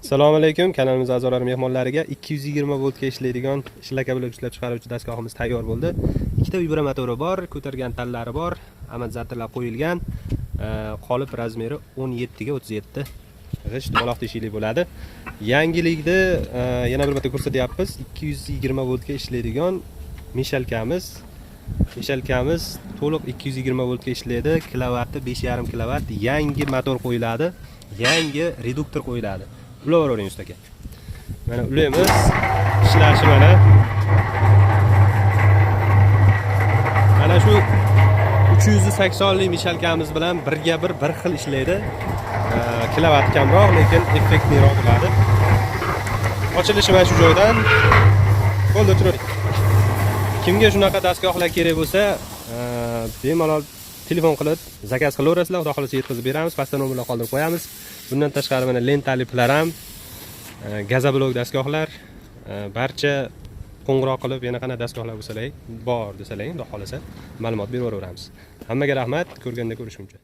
Assalomu alaykum, kanalimiz a'zolari mehmonlariga 220 voltga ishlaydigan shlaka bo'lib ishlab chiqaruvchi dastgohimiz tayyor bo'ldi. Ikkita vibra motori bor, ko'targan tallari bor, amad zartilab qo'yilgan. Qolip razmeri 17 ga 37 g'isht dumaloq teshikli bo'ladi. Yangilikda yana bir marta ko'rsatyapmiz. 220 voltga ishlaydigan mishalkamiz. Mishalkamiz to'liq 220 voltga ishlaydi. Kilovati 5,5 kilovat. Yangi motor qo'yiladi. Yangi reduktor qo'yiladi. Ulavering usta aka. Mana ulaymiz. Ishlashi mana. Mana shu 380 lik mishalkamiz bilan birga bir xil ishlaydi. Kilovat kamroq, lekin effektliroq bo'ladi. Ochilishi mana shu joydan. Bo'ldi, o'tiring. Kimga shunaqa dastgohlar kerak bo'lsa, bemalol telefon qilib zakaz qilaverasizlar, xudo xolasa yetkazib beramiz. Pastda nomerlar qoldirib qo'yamiz. Bundan tashqari mana lentalilar ham, gazoblok dastgohlar, barcha qo'ng'iroq qilib yana qana dastgohlar bo'lsa, bor desalar, xudo xolasa ma'lumot beraveramiz. Hammaga rahmat, ko'rganda ko'rishguncha.